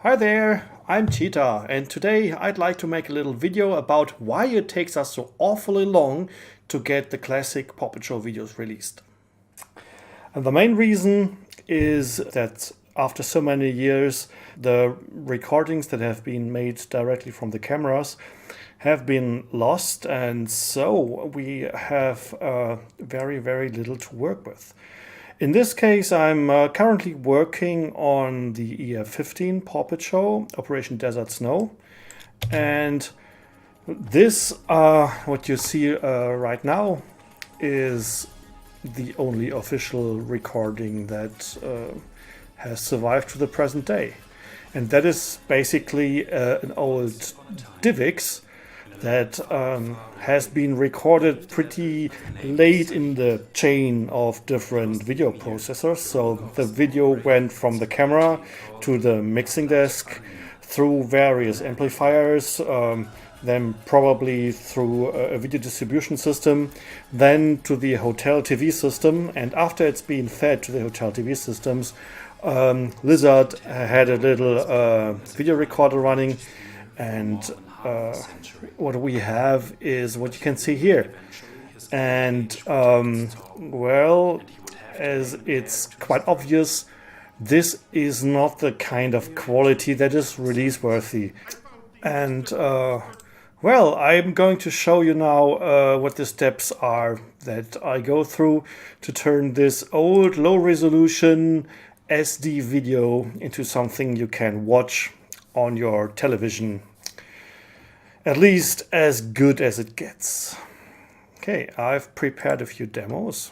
Hi there, I'm Cheetah, and today I'd like to make a little video about why it takes us so awfully long to get the classic Pawpetshow videos released. And the main reason is that after so many years, the recordings that have been made directly from the cameras have been lost, and so we have very little to work with. In this case, I'm currently working on the EF15 Pawpetshow, Operation Desert Snow. And this, what you see right now, is the only official recording that has survived to the present day. And that is basically an old DivX that has been recorded pretty late in the chain of different video processors. So the video went from the camera to the mixing desk through various amplifiers, then probably through a video distribution system, then to the hotel TV system. And after it's been fed to the hotel TV systems, Lizard had a little video recorder running, and what we have is what you can see here. And well, as it's quite obvious, this is not the kind of quality that is release worthy. And well, I'm going to show you now what the steps are that I go through to turn this old low resolution SD video into something you can watch on your television, at least as good as it gets. Okay, I've prepared a few demos.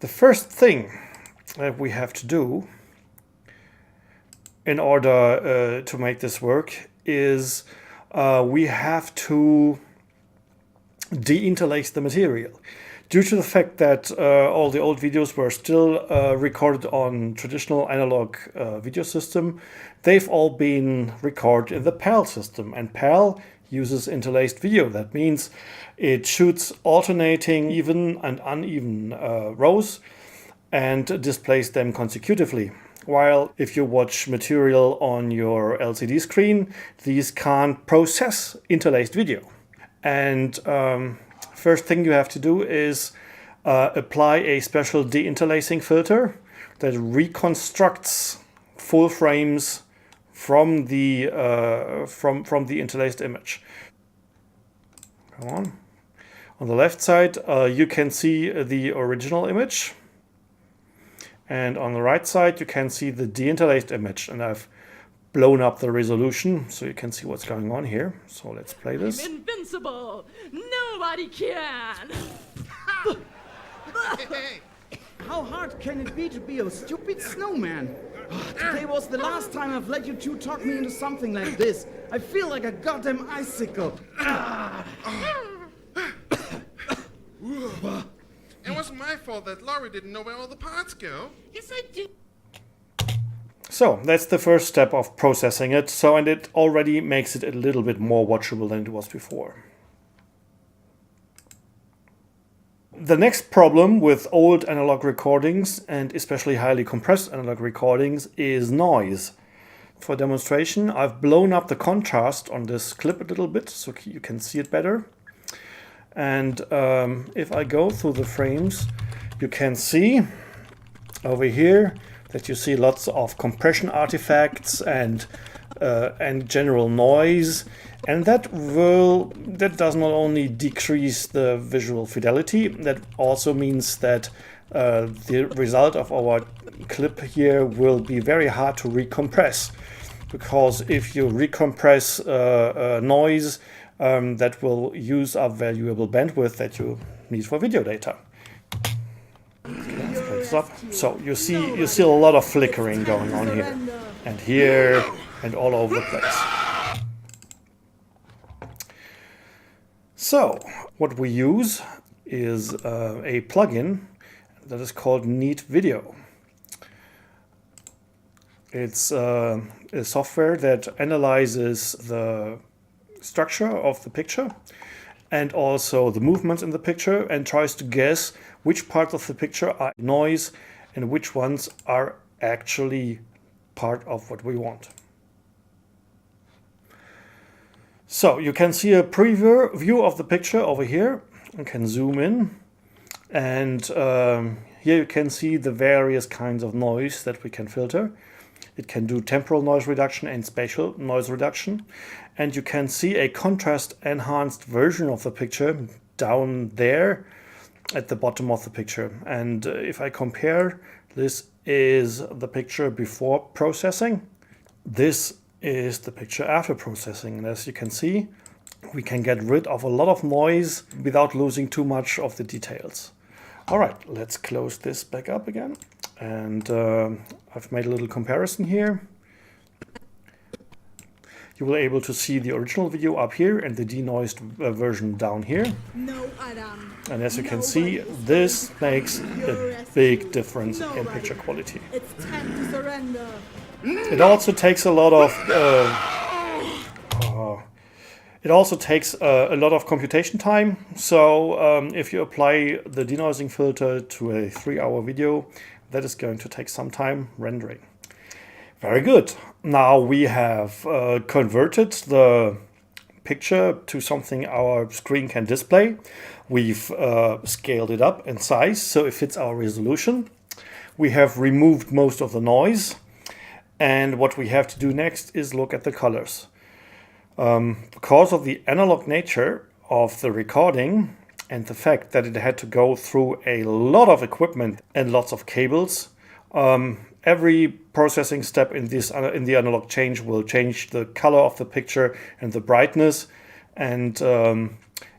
The first thing that we have to do in order to make this work is we have to deinterlace the material. Due to the fact that all the old videos were still recorded on traditional analog video system, they've all been recorded in the PAL system, and PAL uses interlaced video. That means it shoots alternating even and uneven rows and displays them consecutively. While if you watch material on your LCD screen, these can't process interlaced video. And first thing you have to do is apply a special deinterlacing filter that reconstructs full frames from the interlaced image. Come on. On the left side, you can see the original image, and on the right side, you can see the deinterlaced image. And I've blown up the resolution so you can see what's going on here. So let's play this. I'm invincible. Nobody can. Hey, how hard can it be to be a stupid snowman? Today was the last time I've let you two talk me into something like this. I feel like a goddamn icicle. It wasn't my fault that Laurie didn't know where all the parts go. Yes, I did. So that's the first step of processing it. So, and it already makes it a little bit more watchable than it was before. The next problem with old analog recordings, and especially highly compressed analog recordings, is noise. For demonstration, I've blown up the contrast on this clip a little bit so you can see it better. And if I go through the frames, you can see over here that you see lots of compression artifacts and general noise. And that does not only decrease the visual fidelity, that also means that the result of our clip here will be very hard to recompress. Because if you recompress noise, that will use up valuable bandwidth that you need for video data. Okay, let's play this up. So you see a lot of flickering going on here, and all over the place. So what we use is a plugin that is called Neat Video. It's a software that analyzes the structure of the picture and also the movements in the picture and tries to guess which parts of the picture are noise and which ones are actually part of what we want. So you can see a preview view of the picture over here. You can zoom in, and here you can see the various kinds of noise that we can filter. It can do temporal noise reduction and spatial noise reduction. And you can see a contrast enhanced version of the picture down there at the bottom of the picture. And if I compare, this is the picture before processing. This is the picture after processing. And as you can see, we can get rid of a lot of noise without losing too much of the details. All right, let's close this back up again. And I've made a little comparison here. You will be able to see the original video up here and the denoised version down here. No, Adam. And as you can see, this makes a big difference in picture quality. It's time to surrender. It also takes a lot of a lot of computation time. So if you apply the denoising filter to a 3-hour video, that is going to take some time rendering. Very good. Now we have converted the picture to something our screen can display. We've scaled it up in size so it fits our resolution. We have removed most of the noise. And what we have to do next is look at the colors. Because of the analog nature of the recording and the fact that it had to go through a lot of equipment and lots of cables, every processing step in the analog change will change the color of the picture and the brightness. And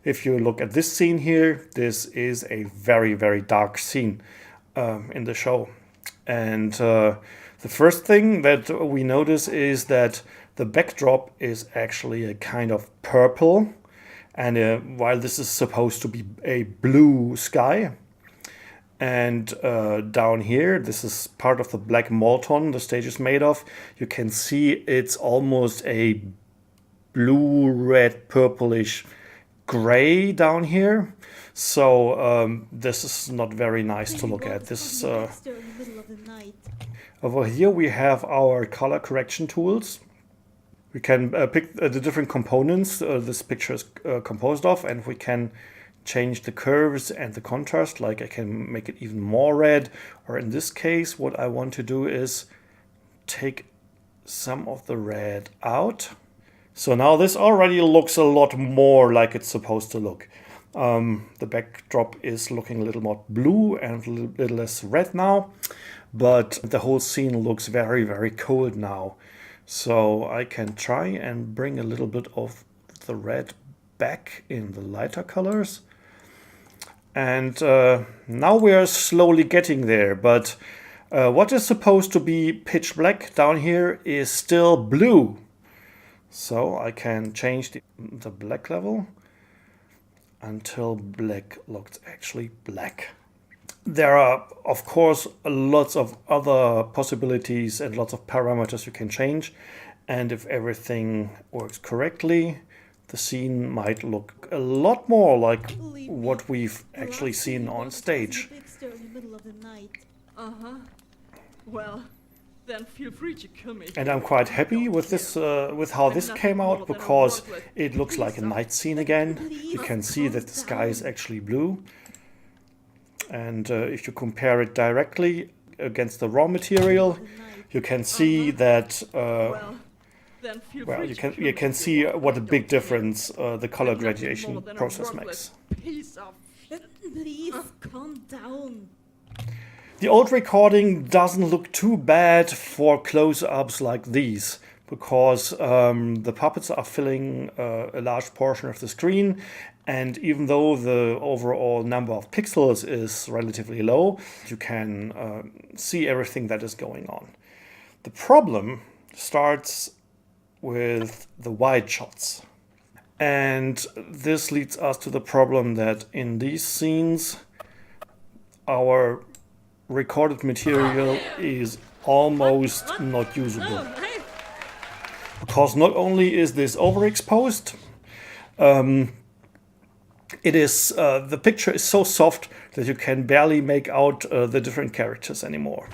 if you look at this scene here, this is a very, very dark scene in the show. And the first thing that we notice is that the backdrop is actually a kind of purple. And while this is supposed to be a blue sky, and down here, this is part of the black molten the stage is made of, you can see it's almost a blue, red, purplish gray down here. So this is not very nice to look at. This over here we have our color correction tools. We can pick the different components this picture is composed of, and we can change the curves and the contrast. Like I can make it even more red, or in this case what I want to do is take some of the red out. So now this already looks a lot more like it's supposed to look. The backdrop is looking a little more blue and a little less red now, but the whole scene looks very, very cold now. So I can try and bring a little bit of the red back in the lighter colors. And now we are slowly getting there, but what is supposed to be pitch black down here is still blue. So I can change the black level until black looks actually black. There are, of course, lots of other possibilities and lots of parameters you can change. And if everything works correctly, the scene might look a lot more like what we've actually seen on stage. Uh-huh. Well, then feel free to kill me. And I'm quite happy with this, with how this came out, because it looks like a night scene again. You can see that the sky is actually blue. And if you compare it directly against the raw material, you can see that you can see what a big difference the color gradation process makes. Please, calm down. The old recording doesn't look too bad for close-ups like these, because the puppets are filling a large portion of the screen, and even though the overall number of pixels is relatively low, you can see everything that is going on. The problem starts with the wide shots. And this leads us to the problem that in these scenes, our recorded material is almost not usable. Because not only is this overexposed, the picture is so soft that you can barely make out the different characters anymore.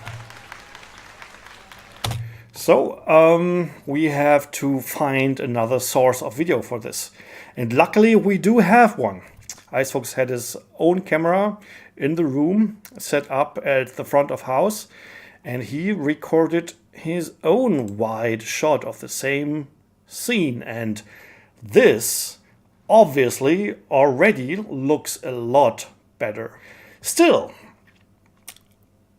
So we have to find another source of video for this. And luckily we do have one. Icebox had his own camera in the room set up at the front of house, and he recorded his own wide shot of the same scene. And this obviously already looks a lot better. Still,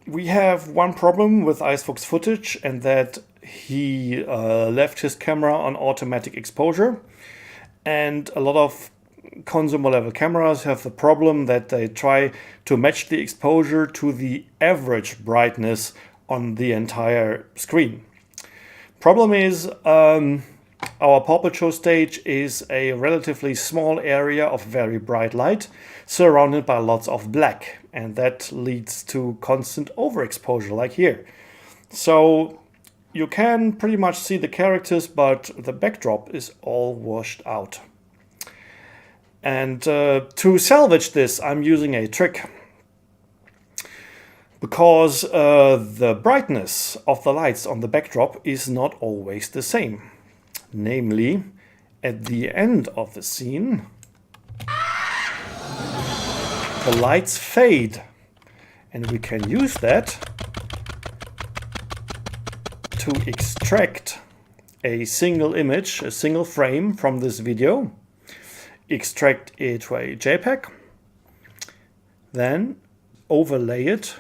we have one problem with Icebox footage, and that he left his camera on automatic exposure. And a lot of consumer level cameras have the problem that they try to match the exposure to the average brightness on the entire screen. Problem is, our Pawpetshow stage is a relatively small area of very bright light surrounded by lots of black, and that leads to constant overexposure like here. So you can pretty much see the characters, but the backdrop is all washed out. And to salvage this, I'm using a trick. Because the brightness of the lights on the backdrop is not always the same. Namely, at the end of the scene, the lights fade. And we can use that to extract a single image, a single frame from this video. Extract it to a JPEG, then overlay it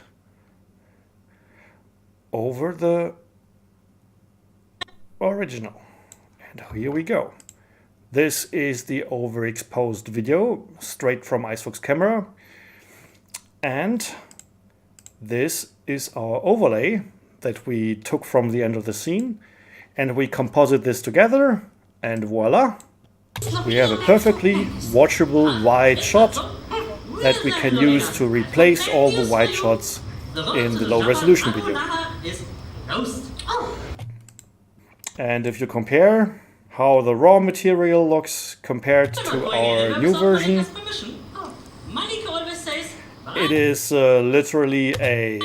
over the original. And here we go. This is the overexposed video straight from Icebox camera. And this is our overlay that we took from the end of the scene. And we composite this together, and voila! We have a perfectly watchable wide shot that we can use to replace all the wide shots in the low resolution video. And if you compare how the raw material looks compared to our new version, it is literally a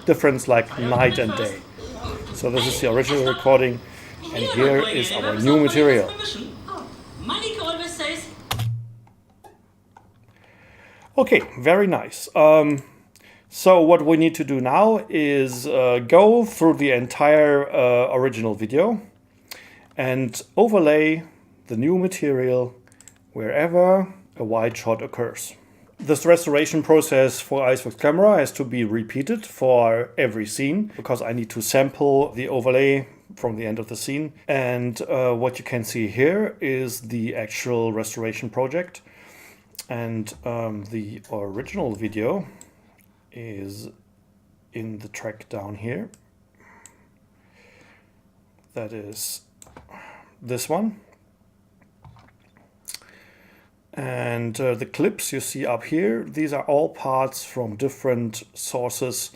difference like night and day. So this is the original recording, and here is our new material. Okay, very nice. So what we need to do now is go through the entire original video and overlay the new material wherever a wide shot occurs. This restoration process for Icebox camera has to be repeated for every scene because I need to sample the overlay from the end of the scene. And what you can see here is the actual restoration project. And the original video is in the track down here. That is this one. And the clips you see up here, these are all parts from different sources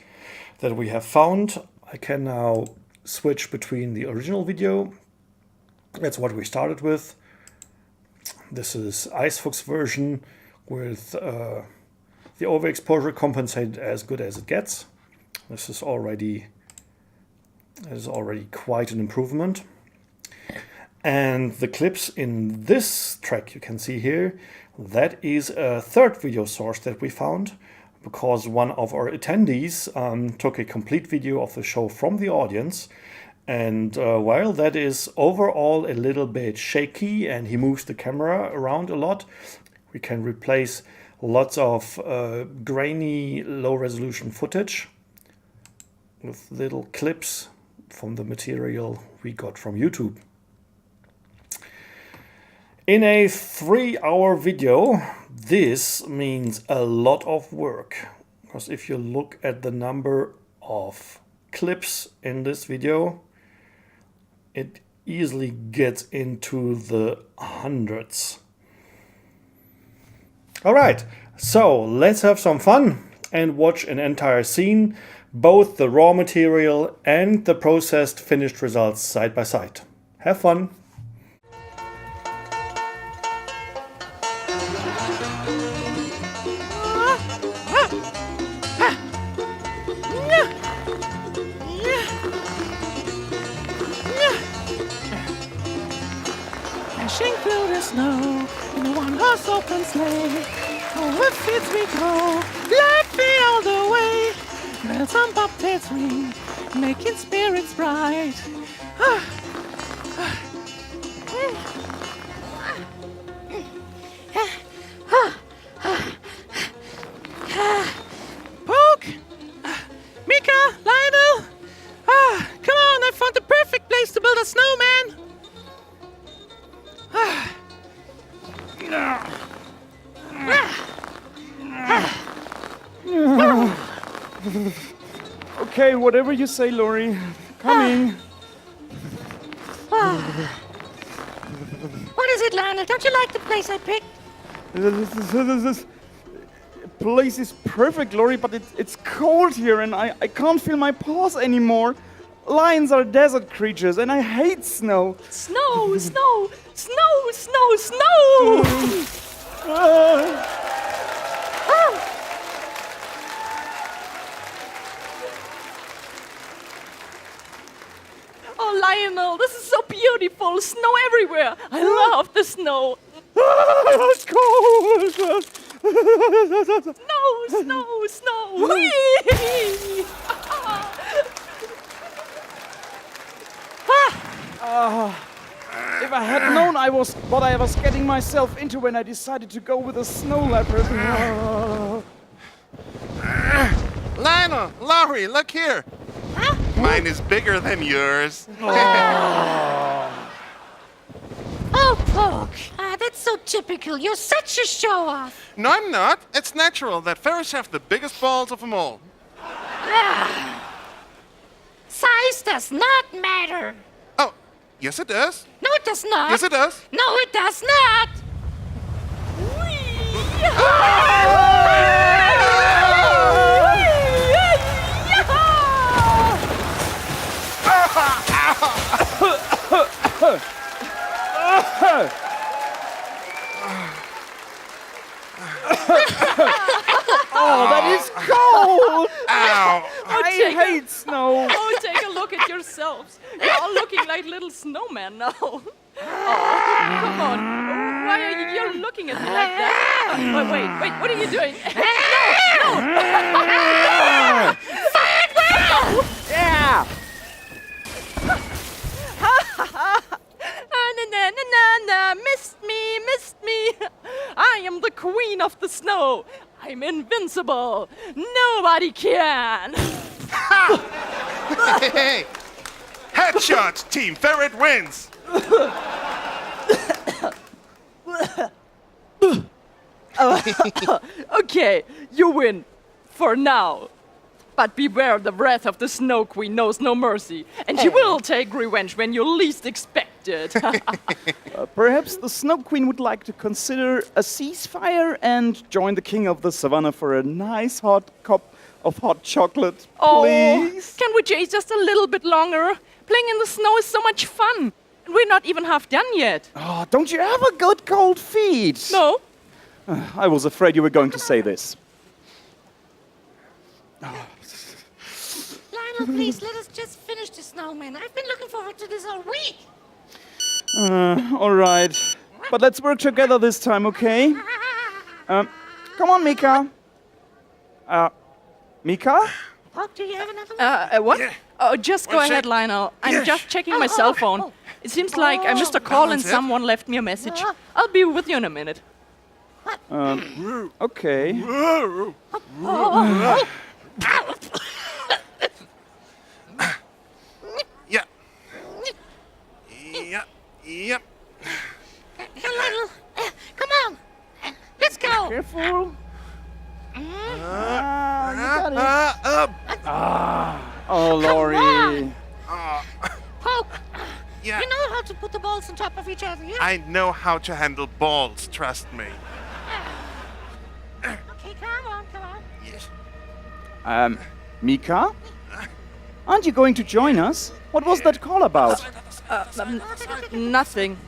that we have found. I can now switch between the original video. That's what we started with. This is Icebox version with the overexposure compensated as good as it gets. This is already quite an improvement. And the clips in this track you can see here, that is a third video source that we found because one of our attendees took a complete video of the show from the audience. And while that is overall a little bit shaky and he moves the camera around a lot, we can replace lots of grainy low resolution footage with little clips from the material we got from YouTube. In a 3-hour video, this means a lot of work, because if you look at the number of clips in this video, it easily gets into the hundreds. Alright, so let's have some fun and watch an entire scene, both the raw material and the processed finished results side by side. Have fun! dashing through the snow in a one-horse open sleigh. Over fields we go, laughing all the way. Bells on bobtails ring, making spirits bright. Poke! Mika! Lionel! Come on, I found the perfect place to build a snowman! Okay, whatever you say, Lori. Coming. What is it, Lionel? Don't you like the place I picked? This place is perfect, Lori, but it's cold here and I can't feel my paws anymore. Lions are desert creatures and I hate snow. Snow, snow, snow, snow, snow! Oh, Lionel, this is so beautiful. Snow everywhere. I love the snow. It's cold. Snow, snow, snow. Whee! If I had known what I was getting myself into when I decided to go with a snow leopard. Lionel, Laurie, look here. Mine is bigger than yours. Oh, Poke. That's so typical. You're such a show-off. No, I'm not. It's natural that ferrets have the biggest balls of them all. Size does not matter. Oh, yes it does. No, it does not. Yes it does. No, it does not. Oh, that is cold! Ow! I hate snow. Oh, take a look at yourselves. You're all looking like little snowmen now. Oh, come on. Why are you looking at me like that? Wait, what are you doing? Yeah! Missed me. I am the queen of the snow. I'm invincible. Nobody can. Hey! Headshots! Team Ferret wins! Okay, you win. For now. But beware, the wrath of the Snow Queen knows no mercy, and she will take revenge when you least expect it. Perhaps the Snow Queen would like to consider a ceasefire and join the King of the Savannah for a nice hot cup of hot chocolate, please. Can we chase just a little bit longer? Playing in the snow is so much fun. And we're not even half done yet. Oh, don't you have a good cold feet? No? I was afraid you were going to say this. Lionel, please, let us just finish the snowman. I've been looking forward to this all week. All right. But let's work together this time, okay? Come on, Mika. Mika? Poke, do you have another one? What? Yeah. Oh, just go One ahead, sec. Lionel. I'm Yeah. just checking my cell phone. It seems like I missed a call and That's it. someone left me a message. I'll be with you in a minute. Okay. Yeah. Yep. Lionel, come on. Let's go. Careful. You got it. Oh, Lori. Poke, Yeah. you know how to put the balls on top of each other, yeah? I know how to handle balls, trust me. Okay, come on. Yes. Mika? Aren't you going to join us? What was that call about? Nothing.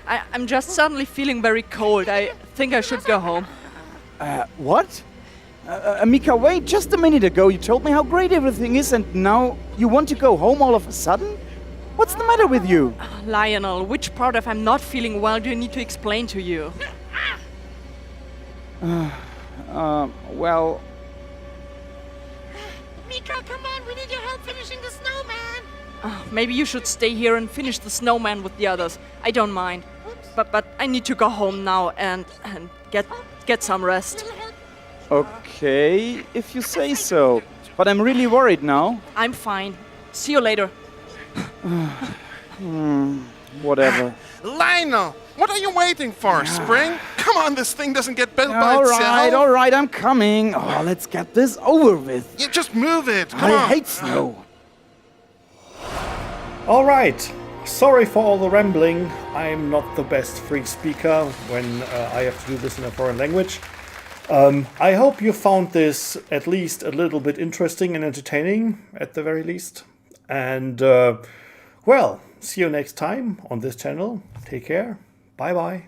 I'm just suddenly feeling very cold. I think I should go home. What? Mika, wait, just a minute ago you told me how great everything is and now you want to go home all of a sudden? What's the matter with you? Lionel, which part of I'm not feeling well do you need to explain to you? Well, Miko, come on, we need your help finishing the snowman. Maybe you should stay here and finish the snowman with the others. I don't mind. But I need to go home now and get some rest. okay, if you say so. But I'm really worried now. I'm fine. See you later. Whatever. Lionel, what are you waiting for, Spring? Come on, this thing doesn't get built by itself. All right, I'm coming. Oh, let's get this over with. You just move it. Come I on. hate snow. All right. Sorry for all the rambling. I'm not the best free speaker when I have to do this in a foreign language. I hope you found this at least a little bit interesting and entertaining, at the very least. And, well, see you next time on this channel. Take care. Bye-bye.